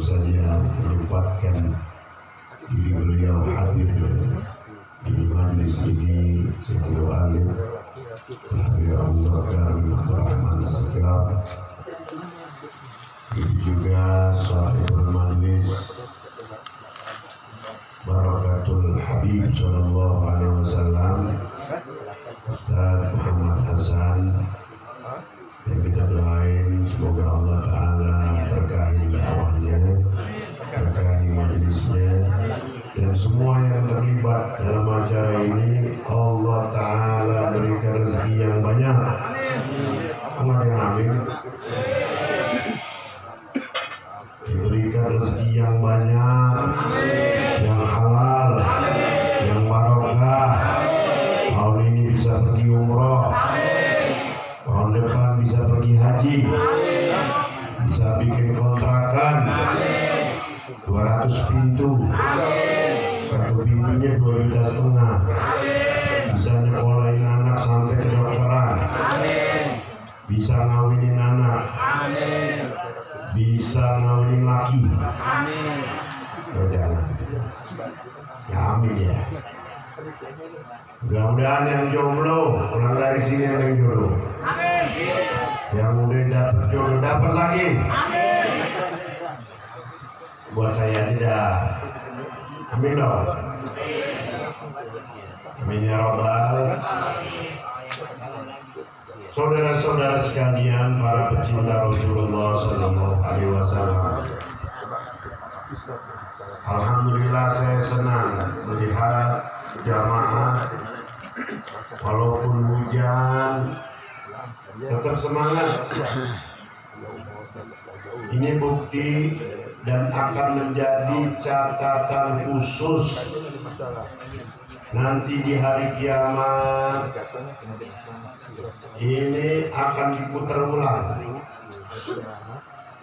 saja menyempatkan diri beliau hadir di majlis ini sebagai alim Abu Bakar Rahman Segar, juga sahibul majlis Barakatul Habib Sallallahu Alaihi Wasallam Ustaz Muhammad Hasan, yang kita doain semoga Allah Ta'ala berkahi dakwahnya, berkahi majlisnya, dan semua yang terlibat dalam acara ini Allah Ta'ala berikan rezeki yang banyak. Amin. Diberikan rezeki yang banyak, yang halal, yang barokah. Tahun ini bisa pergi umroh, tahun depan bisa pergi haji, bisa bikin kontrakan 200 pintu, satu pintunya 2,5 juta, bisa nyekolahin anak sampai kedokteran, bisa ngawinin anak, bisa ngawinin laki. Jangan. Ya amin ya. Mudah-mudahan yang jomblo pulang dari sini ada yang jodoh. Yang udah dapat jodoh dapat lagi. Buat saya tidak. Amin dong. Amin ya Rabbal. Saudara-saudara sekalian, para pecinta Rasulullah Sallallahu Alaihi Wasallam, alhamdulillah saya senang melihat jamaah walaupun hujan tetap semangat. Ini bukti dan akan menjadi catatan khusus nanti di hari kiamat. Ini akan diputar ulang.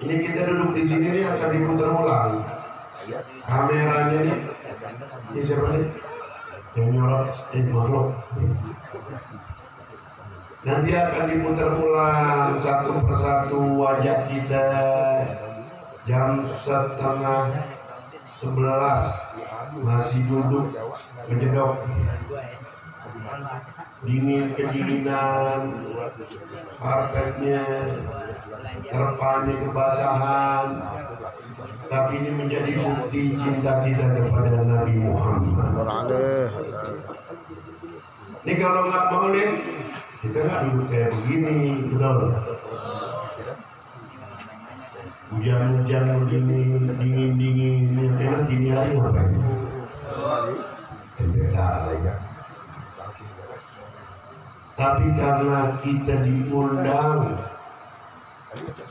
Ini kita duduk di sini nih akan diputar ulang. Kameranya nih, ini siapa nih? Yang nyorot, makhluk. Nanti akan diputar ulang satu persatu wajah kita. Jam 10:30 masih duduk menjedok, dingin kedinginan, karpetnya, terpanya kebasahan. Tapi ini menjadi bukti cinta kita kepada Nabi Muhammad. Ini kalau nggak maulid, kita nggak duduk kayak begini, betul. Hujan-hujan begini, dingin-dingin, enak gini hari ngapain? Tapi karena kita diundang,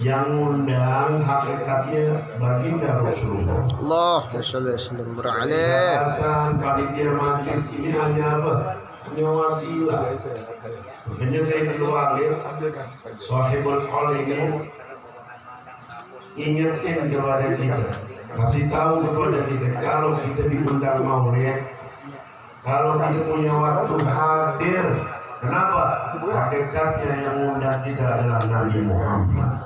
yang undang hakikatnya baginda Rasulullah. Allahumma shalli alaihi. Alasan panitia majlis ini hanya apa? Hanya wasilah. Makanya saya keluar sahibul qaul ini ingetin kepada kita, kasih tahu kepada kita, kalau kita diundang maulid, kalau kita punya waktu hadir. Kenapa? Hakikatnya yang undang kita adalah Nabi Muhammad.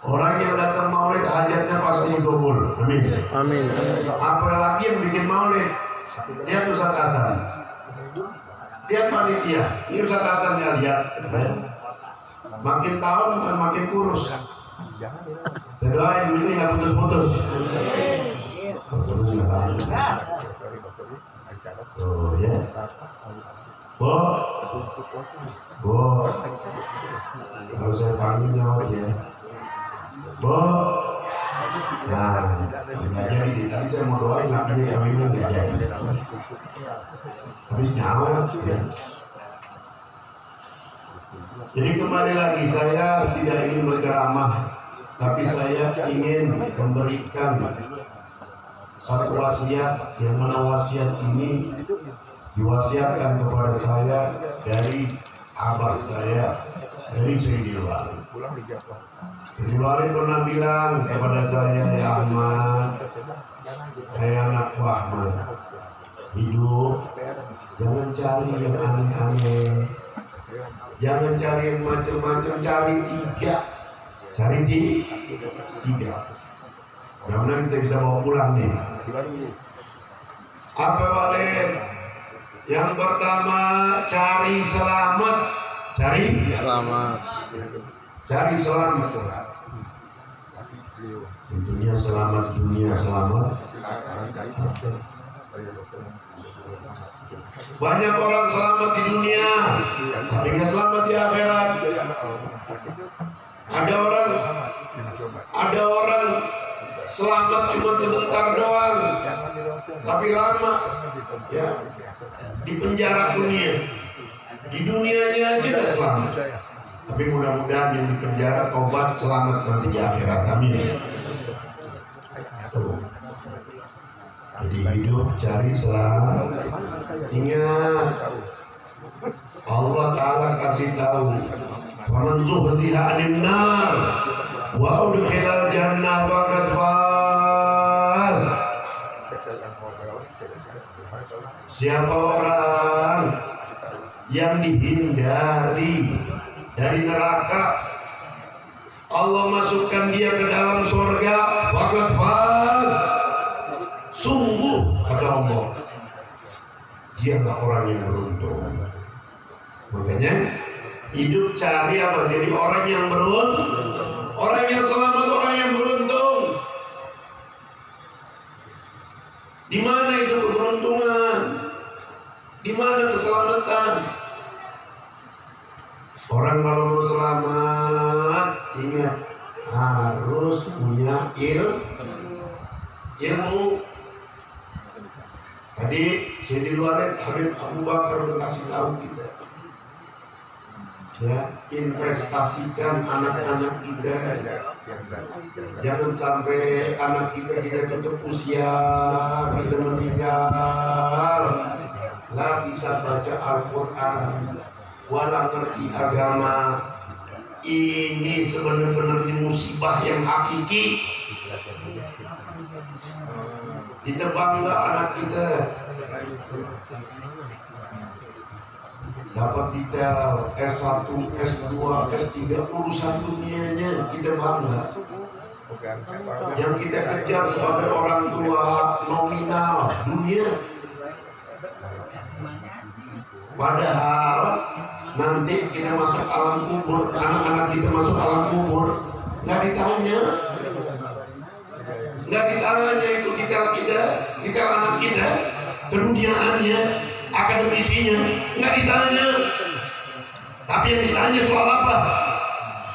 Orang yang datang maulid hajatnya pasti kabul. Amin. Amin. Apalagi yang bikin maulid, dia Ustaz Hasan, dia panitia. Ini Ustaz Hasannya lihat, makin tahun makin kurus. Doain ini nggak putus-putus. Oh ya. Bo, kalau saya panggil jawab ya. Bo, nah, nggak jadi. Tadi saya mau doain, lakinya kawinnya nggak jadi. Habis nyawa ya. Jadi kembali lagi, saya tidak ingin berceramah, tapi saya ingin memberikan satu wasiat, yang mana wasiat ini diwasiatkan kepada saya dari abah saya, dari Sayyidil Wali. Sayyidil Wali pernah bilang kepada saya, ya Ahmad, hai anakku Ahmad, hidup jangan cari yang aneh-aneh, jangan cari yang macam-macam, cari 3. Cari tiga. Mudah-mudahan kita bisa bawa pulang nih. Apa balik? Yang pertama cari selamat. Cari Selamat. Cari selamat. Dunia selamat, dunia selamat. Banyak orang selamat di dunia, tapi nggak selamat di akhirat. Ada orang selamat cuma sebentar doang, tapi lama ya di penjara dunia. Di dunianya aja nggak selamat. Tapi mudah-mudahan yang di penjara tobat selamat nanti di akhirat. Amin. Jadi hidup cari selamat. Ingat, Allah Ta'ala kasih tahu, "Faman zuhziha 'anil nar wa udkhilal jannah faqad faz." Siapa orang yang dihindari dari neraka, Allah masukkan dia ke dalam surga, faqad faz. Sungguh kata Allah, dia adalah orang yang beruntung. Makanya hidup cari apa? Jadi orang yang beruntung, orang yang selamat, orang yang beruntung. Di mana itu keberuntungan? Di mana keselamatan? Orang kalau mau selamat, ingat harus punya ilmu. Tadi saya di luar Habib Abu Bakar kasih tahu kita, ya, investasikan anak-anak kita. Jangan sampai anak kita tidak tutup usia, kita meninggal, lah bisa baca Al-Quran, walau ngerti agama. Ini sebenarnya musibah yang hakiki. Kita bangga anak kita dapat titel S1, S2, S3, urusan dunianya kita bangga. Yang kita kejar sebagai orang tua nominal dunia. Padahal nanti kita masuk alam kubur, anak-anak kita masuk alam kubur, nggak ditanya itu kita anak kita, keduniaannya, akademisinya, nggak ditanya. Tapi yang ditanya soal apa?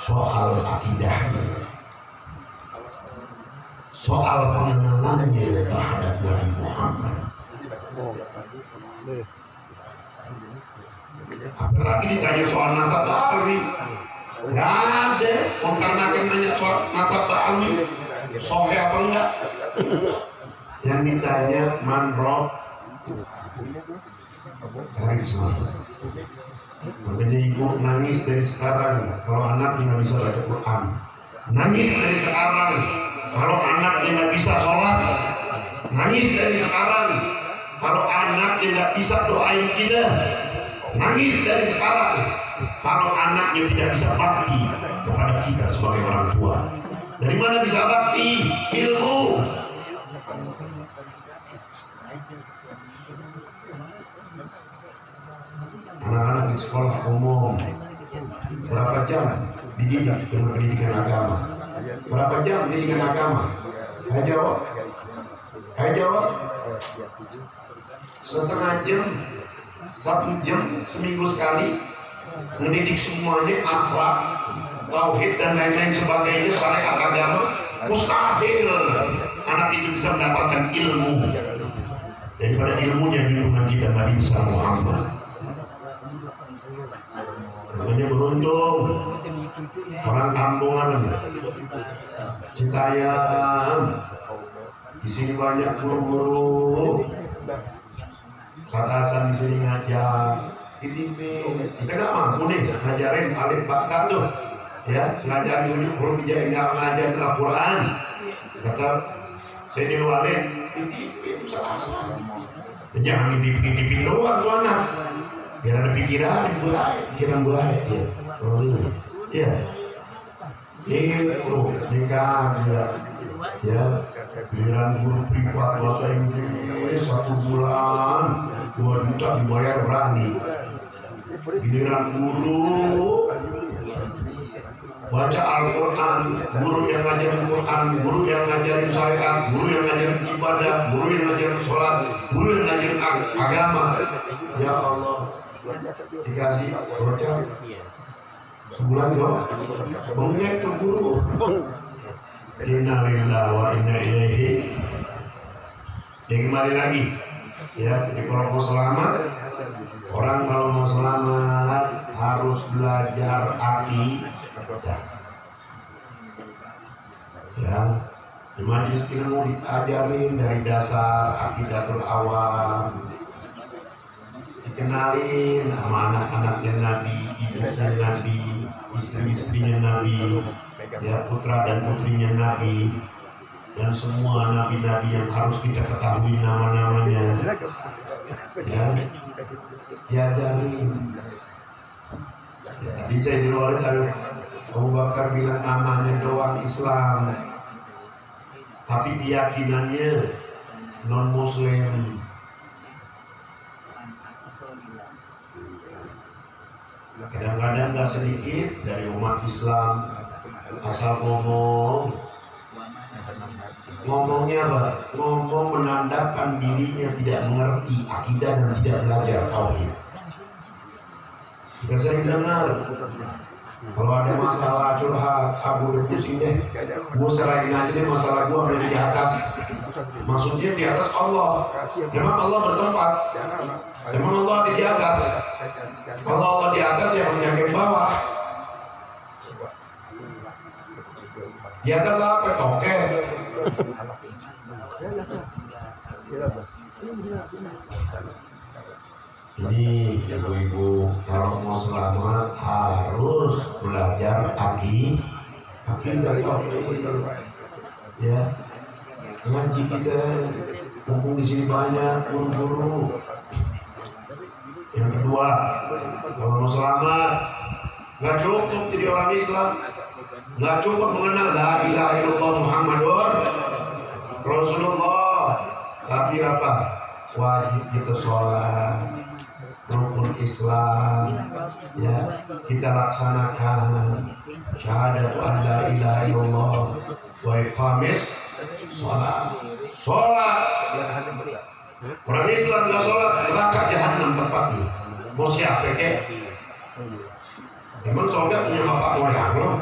Soal akidahnya, soal pengenalannya terhadap Nabi Muhammad. Apalagi ditanya soal nasab ba'alwi, nggak ada. Karena akan nanya soal nasab ba'alwi, sohe apa enggak? Yang ditanya manrob, cari semangat. Makanya ibu nangis dari sekarang kalau anaknya nggak bisa baca Quran. Nangis dari sekarang kalau anaknya nggak bisa sholat. Nangis dari sekarang kalau anaknya nggak bisa doain kita. Nangis dari sekarang kalau anaknya tidak bisa bakti kepada kita sebagai orang tua. Dari mana bisa bakti? Ilmu. Anak-anak di sekolah umum berapa jam dididik dengan pendidikan agama? Berapa jam pendidikan agama? Ayo jawab. Setengah jam, 1 jam seminggu sekali, mendidik semuanya akhlak, tauhid dan lain-lain sebagainya, syariat agama. Mustahil anak itu bisa mendapatkan ilmu daripada ilmunya junjungan kita Nabi besar Muhammad. Makanya beruntung orang kampungan, Citayam, di sini banyak guru-guru. Katasan di sini ngajar di TV. Kita nggak mampu nih ngajarin alif bakar tuh, ya, ngajarin huruf hijau, nggak ngajarin Al-Quran. Kata saya di luar di TV salah. Jangan dititipin doang tuh anak, biar ada pikiran buah ya. Oh, iya. Itu nikah juga. Ya, giliran guru privat bahasa Inggris 1 bulan 2 juta dibayar berani. Giliran guru baca Al-Quran, guru yang ngajarin Quran, guru yang ngajarin syariat, guru yang ngajarin ibadah, guru yang ngajarin sholat, guru yang ngajarin agama. Ya Allah, dikasih bocah sebulan dong, bengek tuh guru. Inna lillahi wa inna ilaihi. Ya kembali lagi, ya. Jadi kalau mau selamat, orang kalau mau selamat harus belajar akidah. Ya, di majelis ilmu diajarin dari dasar akidatul awam, dikenalin sama anak-anaknya Nabi, ibunya Nabi, istri-istrinya Nabi, ya, putra dan putrinya Nabi, dan semua nabi-nabi yang harus kita ketahui nama-namanya. Ya, diajarin. Tadi saya di luar itu Abu Bakar bilang namanya doang Islam, tapi keyakinannya non Muslim. Kadang-kadang nggak sedikit dari umat Islam asal ngomongnya apa? Ngomong menandakan dirinya tidak mengerti akidah dan tidak belajar tauhid. Kita sering dengar kalau ada masalah curhat, aku udah pusing deh, gue serahin aja deh masalah gue ada di atas. Maksudnya di atas Allah. Memang Allah bertempat. Memang Allah ada di atas. Kalau Allah di atas yang menyangkut bawah. Di atas apa? Oke. Ini ibu-ibu kalau mau selamat harus belajar akidah ya. Ngaji kita mumpung di sini banyak guru-guru. Yang kedua, kalau mau selamat nggak cukup jadi orang Islam, nggak cukup mengenal la ilaha illallah Muhammadur Rasulullah, tapi apa? Wajib kita sholat, rukun Islam, ya kita laksanakan syahadatu an la ilaha illallah wa iqamis sholat. Orang Islam nggak sholat, neraka jahanam tempatnya. Mau siapa kek? Emang sholat punya bapak moyang loh.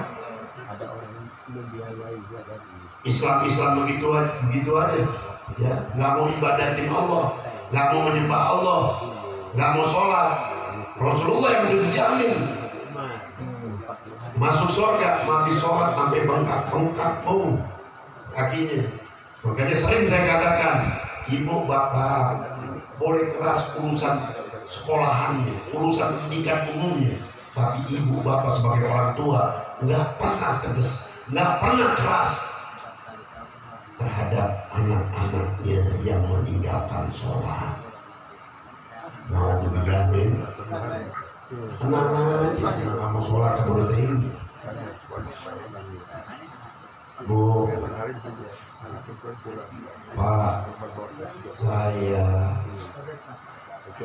Islam begitu aja, ya nggak mau ibadatin Allah, nggak mau menyembah Allah, nggak mau sholat. Rasulullah yang udah dijamin masuk surga masih sholat sampai bengkak kakinya. Makanya sering saya katakan, ibu bapak boleh keras urusan sekolahannya, urusan pendidikan umumnya, tapi ibu bapak sebagai orang tua nggak pernah tegas, nggak pernah keras terhadap anak-anaknya yang meninggalkan sholat. Mau dijamin anak-anak nggak mau sholat sebelum ini. Bu, Pak, saya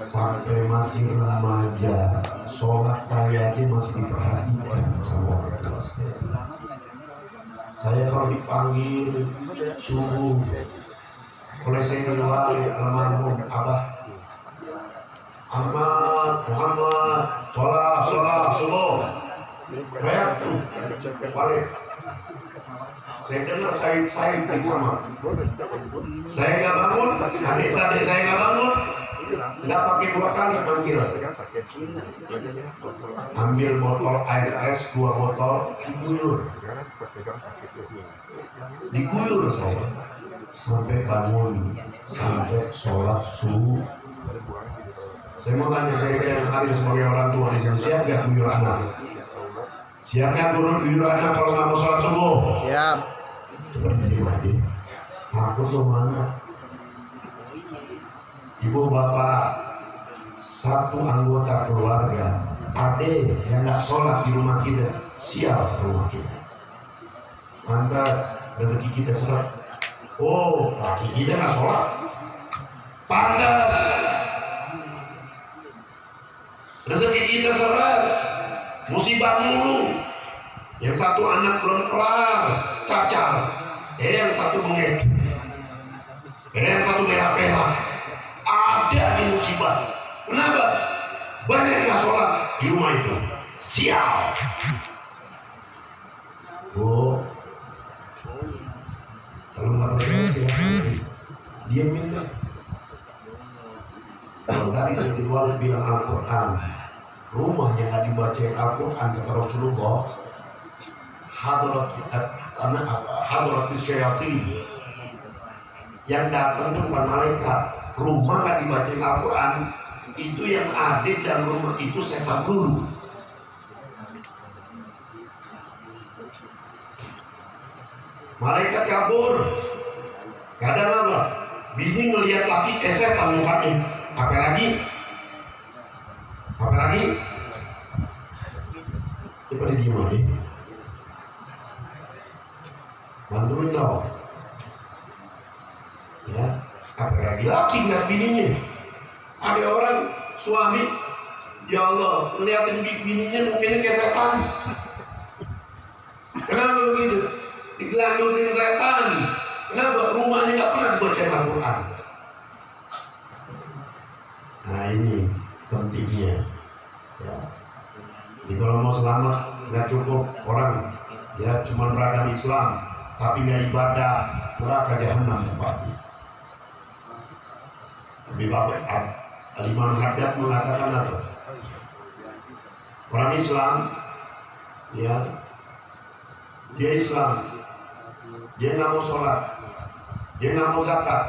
sampai masih remaja, sholat saya aja masih diperhatikan sama orang tua saya. Saya kalau dipanggil subuh oleh Sayyidul Wali almarhum Abah Ahmad Muhammad, sholat subuh, teriak tuh balik. Saya dengar saya di rumah, saya nggak bangun, adik-adik saya nggak bangun, nggak pakai 2 kali panggil, ambil botol air es 2 botol, diguyur saya sampai bangun, sampai sholat subuh. Saya mau tanya kira-kira yang hadir sebagai orang tua di sini, siap nggak guyur anak? Siap nggak guyur anak kalau nggak mau sholat subuh? Siap. Aku tuh mana? Ibu bapak, satu anggota keluarga, ade yang nggak sholat di rumah kita, siap rumah kita. Pantas rezeki kita seret. Oh, laki kita nggak sholat. Pantas rezeki kita seret. Musibah mulu. Yang satu anak belum kelar, cacar. Yang satu bengek. Yang satu merah-merah. Ada di musibah. Kenapa? Banyak yang nggak sholat di rumah itu. Sial. Oh, kalau nggak percaya silakan. Diamin deh. Kalau tadi saya jual bilang Al-Quran, rumah yang nggak dibaca Al-Quran kata Rasulullah, hadarat syaitan. Yang datang itu bukan malaikat. Rumah nggak dibaca Al-Quran, itu yang ada dalam rumah itu setan dulu. Malaikat kabur. Kadang apa? Bini ngelihat laki setan mukanya. Apa lagi? Apa lagi? Coba diem aja. Bantuin dong. Ya, apa lagi? Laki ngeliat bininya. Ada orang suami, ya Allah, ngeliatin bininya mukanya kayak setan. Kenapa begitu? Digelanjutin setan. Kenapa? Rumahnya nggak pernah dibaca Al-Quran. Nah ini pentingnya. Ya. Jadi kalau mau selamat nggak cukup orang ya cuma beragam Islam tapi nggak ibadah, neraka jahanam tempatnya. Lebih baik Al-Imam Haddad mengatakan apa? Orang Islam, ya, dia Islam, dia nggak mau sholat, dia nggak mau zakat,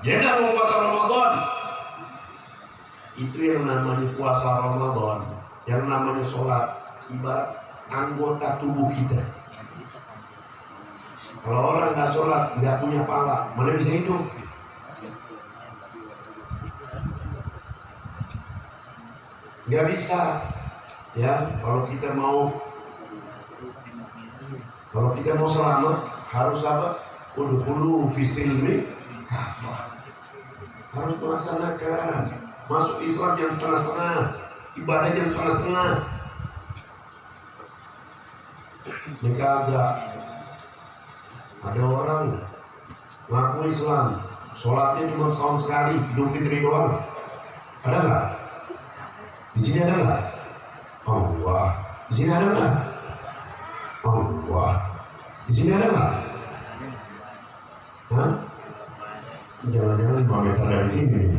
dia nggak mau puasa Ramadan. Itu yang namanya puasa Ramadan, yang namanya sholat, ibarat anggota tubuh kita. Kalau orang nggak sholat, nggak punya pahala, mana bisa hidup? Nggak bisa. Ya, kalau kita mau selamat harus apa? Udhulu fisilmi kafah. Harus melaksanakan. Masuk Islam jangan setengah-setengah, ibadah jangan setengah-setengah. Jika ada orang ngaku Islam, sholatnya cuma setahun sekali, Idul Fitri doang. Ada nggak? Di sini ada nggak? Allah. Di sini ada nggak? Allah. Di sini ada nggak? Hah? Jangan-jangan 5 meter dari sini.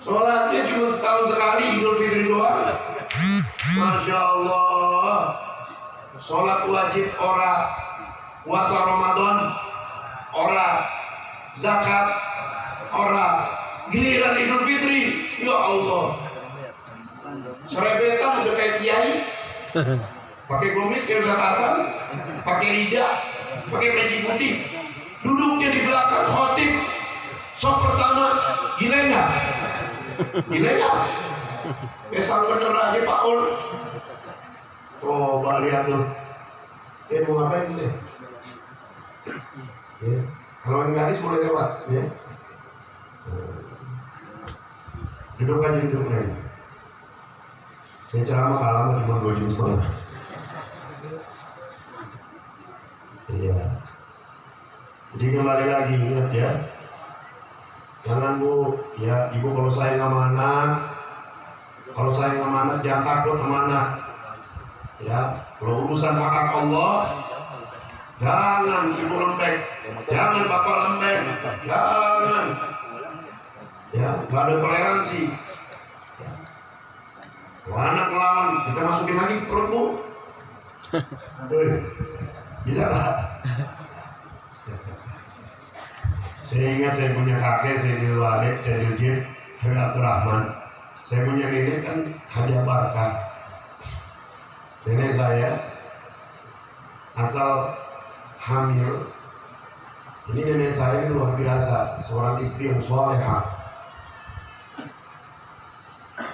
Sholatnya cuma setahun sekali, Idul Fitri doang. Masya Allah. Sholat wajib ora, puasa Ramadan ora, zakat ora, giliran Idul Fitri, ya Allah. Serebetan udah kayak kiai, pakai gomis kayak Ustaz Hasan, pakai lidah, pakai peci putih, duduknya di belakang khotib, sok pertama, gila nggak? Gila nggak? Kesal bener aja Pak Ul. Oh, lihat tuh. Mau ngapain deh? Ya. Kalau yang gadis boleh lewat, ya. Duduk aja, duduk aja. Saya ceramah kalah cuma 2 jam setengah. Iya. Jadi kembali lagi ingat ya. Jangan Bu, ya Ibu kalau sayang sama anak, jangan takut sama anak. Ya, kalau urusan hak Allah, jangan Ibu lembek, jangan Bapak lembek, jangan. Ya, nggak ada toleransi. Kalau anak melawan, kita masukin lagi ke perut Bu. Bisa nggak? Saya ingat saya punya kakek, saya di Walid, saya di Jib, Abdul Rahman. Saya punya nenek kan Haji Barkah. Nenek saya asal hamil. Ini nenek saya ini luar biasa, seorang istri yang solehah.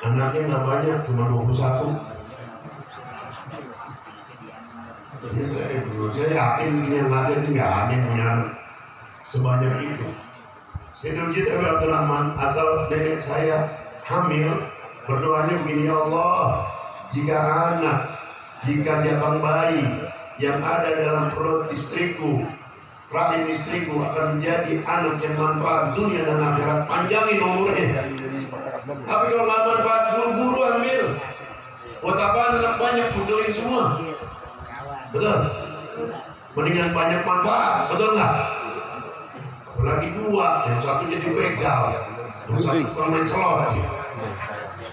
Anaknya nggak banyak, cuma 21. Jadi saya yakin yang ada ini nggak ada yang punya sebanyak itu. Sayyidul Jid Abi Abdurrahman asal nenek saya hamil, berdoanya begini, ya Allah, jika jabang bayi yang ada dalam perut istriku, rahim istriku akan menjadi anak yang manfaat dunia dan akhirat, panjangin umurnya. Tapi kalau nggak manfaat, buru-buru ambil. Buat apaan anak banyak, pukulin semua. Betul? Mendingan banyak manfaat, betul nggak? Lagi dua, yang satu jadi begal, yang satu kurang main celor.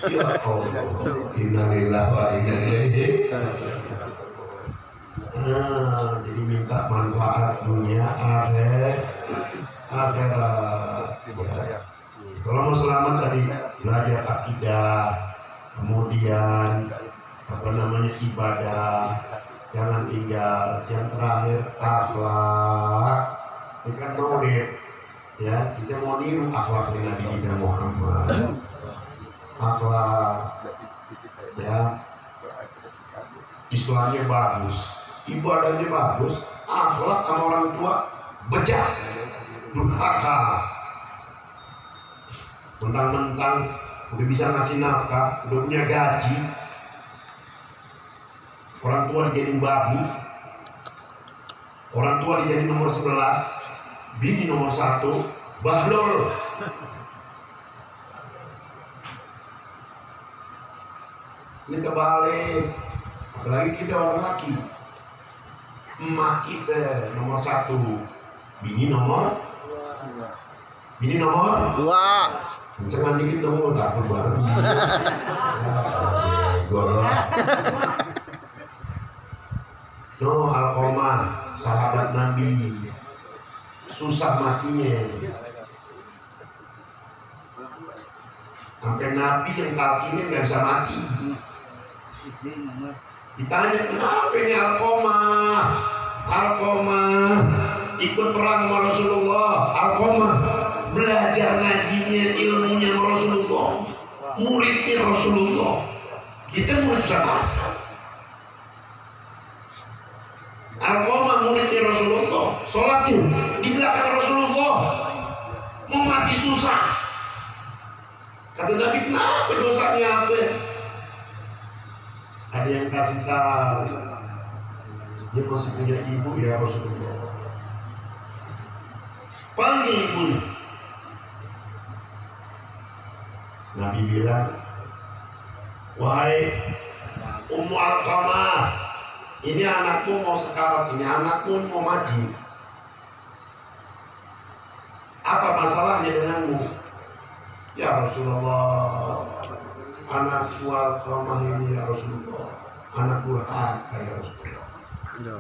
Ya Allah, innalillahi wa inna ilaihi. Nah, jadi minta manfaat dunia, akhirat. Kalau mau selamat tadi belajar akidah, kemudian ibadah, jangan tinggal, yang terakhir akhlak. Ini kan maulid, ya kita mau niru akhlak dengan Nabi kita Muhammad. Akhlak, ya Islamnya bagus, ibadahnya bagus, akhlak sama orang tua bejat, durhaka, mentang-mentang udah bisa ngasih nafkah, udah punya gaji, orang tua dijadiin babu, orang tua dijadiin nomor 11, bini nomor 1, bahlul. Ini kebalik, apalagi kita orang laki, emak kita nomor 1, bini nomor 2. Jangan dikit dong, takut bareng. No, Alqamah, sahabat Nabi, susah matinya. Sampai Nabi yang kakinya nggak bisa mati. Ditanya, kenapa ini Alqamah ikut perang sama Rasulullah. Alqamah belajar ngajinya, ilmunya Rasulullah, muridnya Rasulullah. Kita murid Ustaz Hasan. Alqamah muridnya Rasulullah, sholatnya di belakang Rasulullah, mau mati susah. Kata Nabi, kenapa dosanya apa? Ada yang kasih tahu, dia masih punya ibu ya Rasulullah. Panggil ibunya. Nabi bilang, wahai Ummu Alqamah, ini anakmu mau sekarat, ini anakmu mau mati. Apa masalahnya denganmu? Ya Rasulullah, anakku Alqamah ini ya Rasulullah, anak durhaka ya Rasulullah.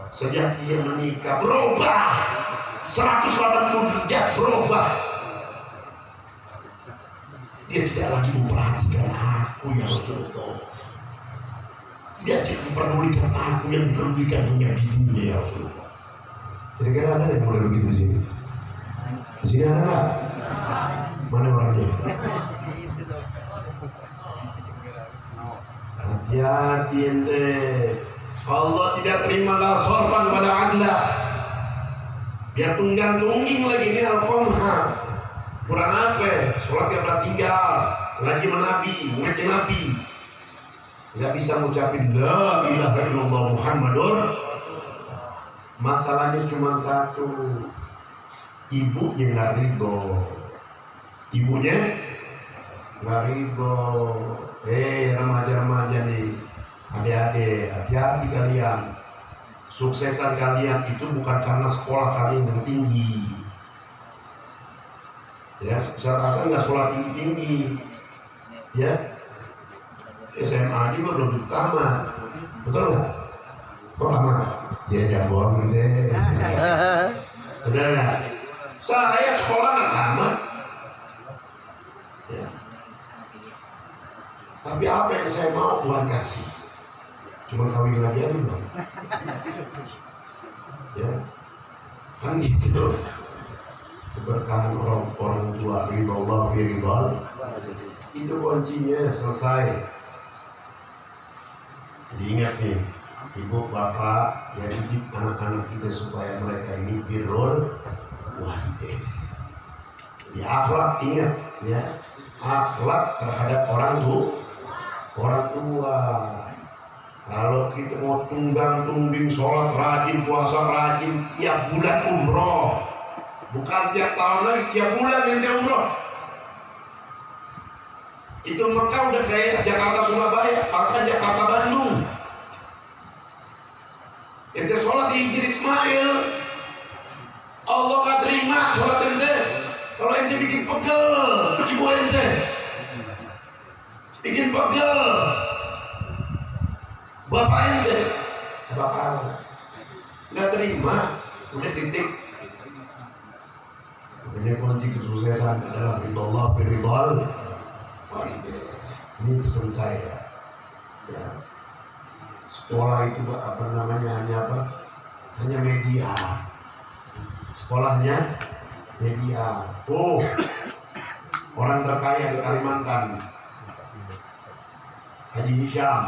Sejak dia menikah berubah 180 derajat, berubah. Dia tidak lagi memperhatikan aku ya Rasulullah. Dia tidak memperdulikan aku, yang diperdulikan hanya dirinya ya Rasulullah. Kira-kira ada yang mulai begitu di sini? Di sini ada nggak? Mana orangnya? Hati-hati ente. Allah tidak terima la sorfan pada adla. Biar tunggang-tungging lagi ini Alqamah. Kurang apa? Sholatnya pernah tinggal, lagi menabi, muridnya Nabi. Nggak bisa ngucapin la ilaha illallah Muhammadur. Masalahnya cuma satu, ibunya nggak ridho. Ibunya nggak ridho. Remaja-remaja nih, adik-adik, hati-hati kalian. Suksesan kalian itu bukan karena sekolah kalian yang tinggi. Ya, Ustaz Hasan nggak sekolah tinggi-tinggi. Ya, SMA juga belum tamat, betul nggak? Kok tamat? Ya jangan deh. Udah nggak? Saya sekolah nggak tamat. Ya. Tapi apa yang saya mau Tuhan kasih. Cuma kawin lagi aja dong. Ya, kan gitu. Keberkahan orang tua, ridho Allah, ridho itu kuncinya selesai. Jadi ingat nih, ibu bapak yang didik anak-anak kita supaya mereka ini birrul walidain. Ya, akhlak, ingat ya, akhlak terhadap orang tua. Kalau kita mau tunggang-tungging sholat rajin, puasa rajin, tiap bulan umroh, bukan tiap tahun lagi, tiap bulan ente umroh. Itu Mekah udah kayak Jakarta Surabaya, bahkan Jakarta Bandung. Ente sholat di Hijri Ismail, Allah gak terima sholat ente. Kalau ente bikin pegel, ibu ente bikin pegel, bapak ente bakal nggak terima, udah titik. Ini kunci kesuksesan adalah ridallah biridal. Ini pesan saya. Ya. Sekolah itu apa namanya, hanya apa? Hanya media. Sekolahnya media. Oh, orang terkaya di Kalimantan, Haji Hisham,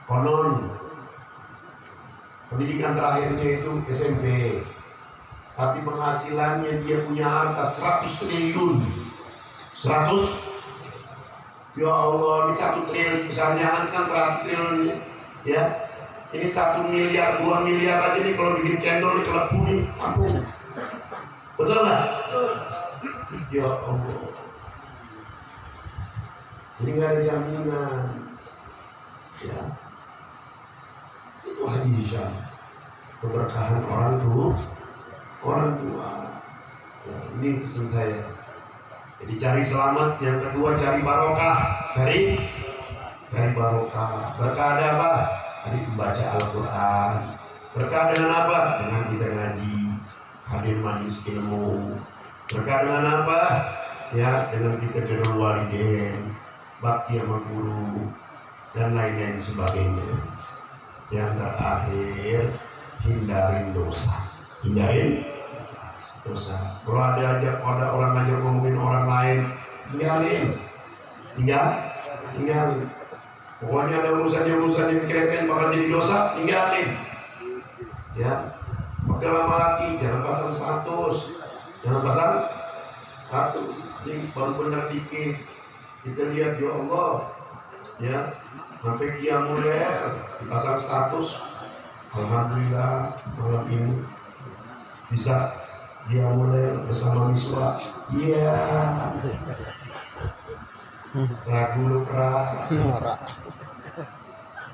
konon pendidikan terakhirnya itu SMP, tapi penghasilannya dia punya harta 100 triliun. 100, ya Allah, ini 1 triliun misalnya kan 100 triliun ya, ini 1 miliar 2 miliar aja nih kalau bikin cendol di Kelab Bumi kampung, betul nggak? Ya Allah, ini nggak ada jaminan ya. Itu Haji Hisham, keberkahan orang tua ya, ini pesan saya. Jadi cari selamat, yang kedua cari barokah, cari barokah. Berkah ada apa? Tadi membaca Al-Quran. Berkah dengan apa? Dengan kita ngaji, hadir majelis ilmu. Berkah dengan apa? Ya, dengan kita birrul walidain, bakti sama guru, dan lain-lain sebagainya. Yang terakhir, hindarin dosa. Hindarin dosa. Kalau ada orang ngajak ngomongin orang lain, tinggalin. Pokoknya ada urusan yang kira-kira bakal jadi dosa, tinggalin. Ya, pakai lama lagi, jangan pasang status, ini baru benar dikit. Kita lihat ya Allah, ya, sampai qiyamul lail dipasang status. Alhamdulillah malam ini bisa dia mulai bersama Miswa. Iya. Ragu luka.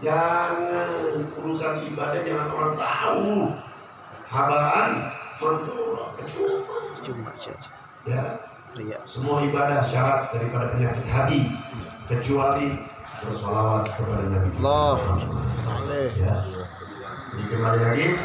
Jangan urusan ibadah jangan orang tahu. Habaan cuma saja. Ya. Semua ibadah syarat daripada penyakit hati kecuali bersolawat kepada Nabi. Allah. Ya. Kembali lagi.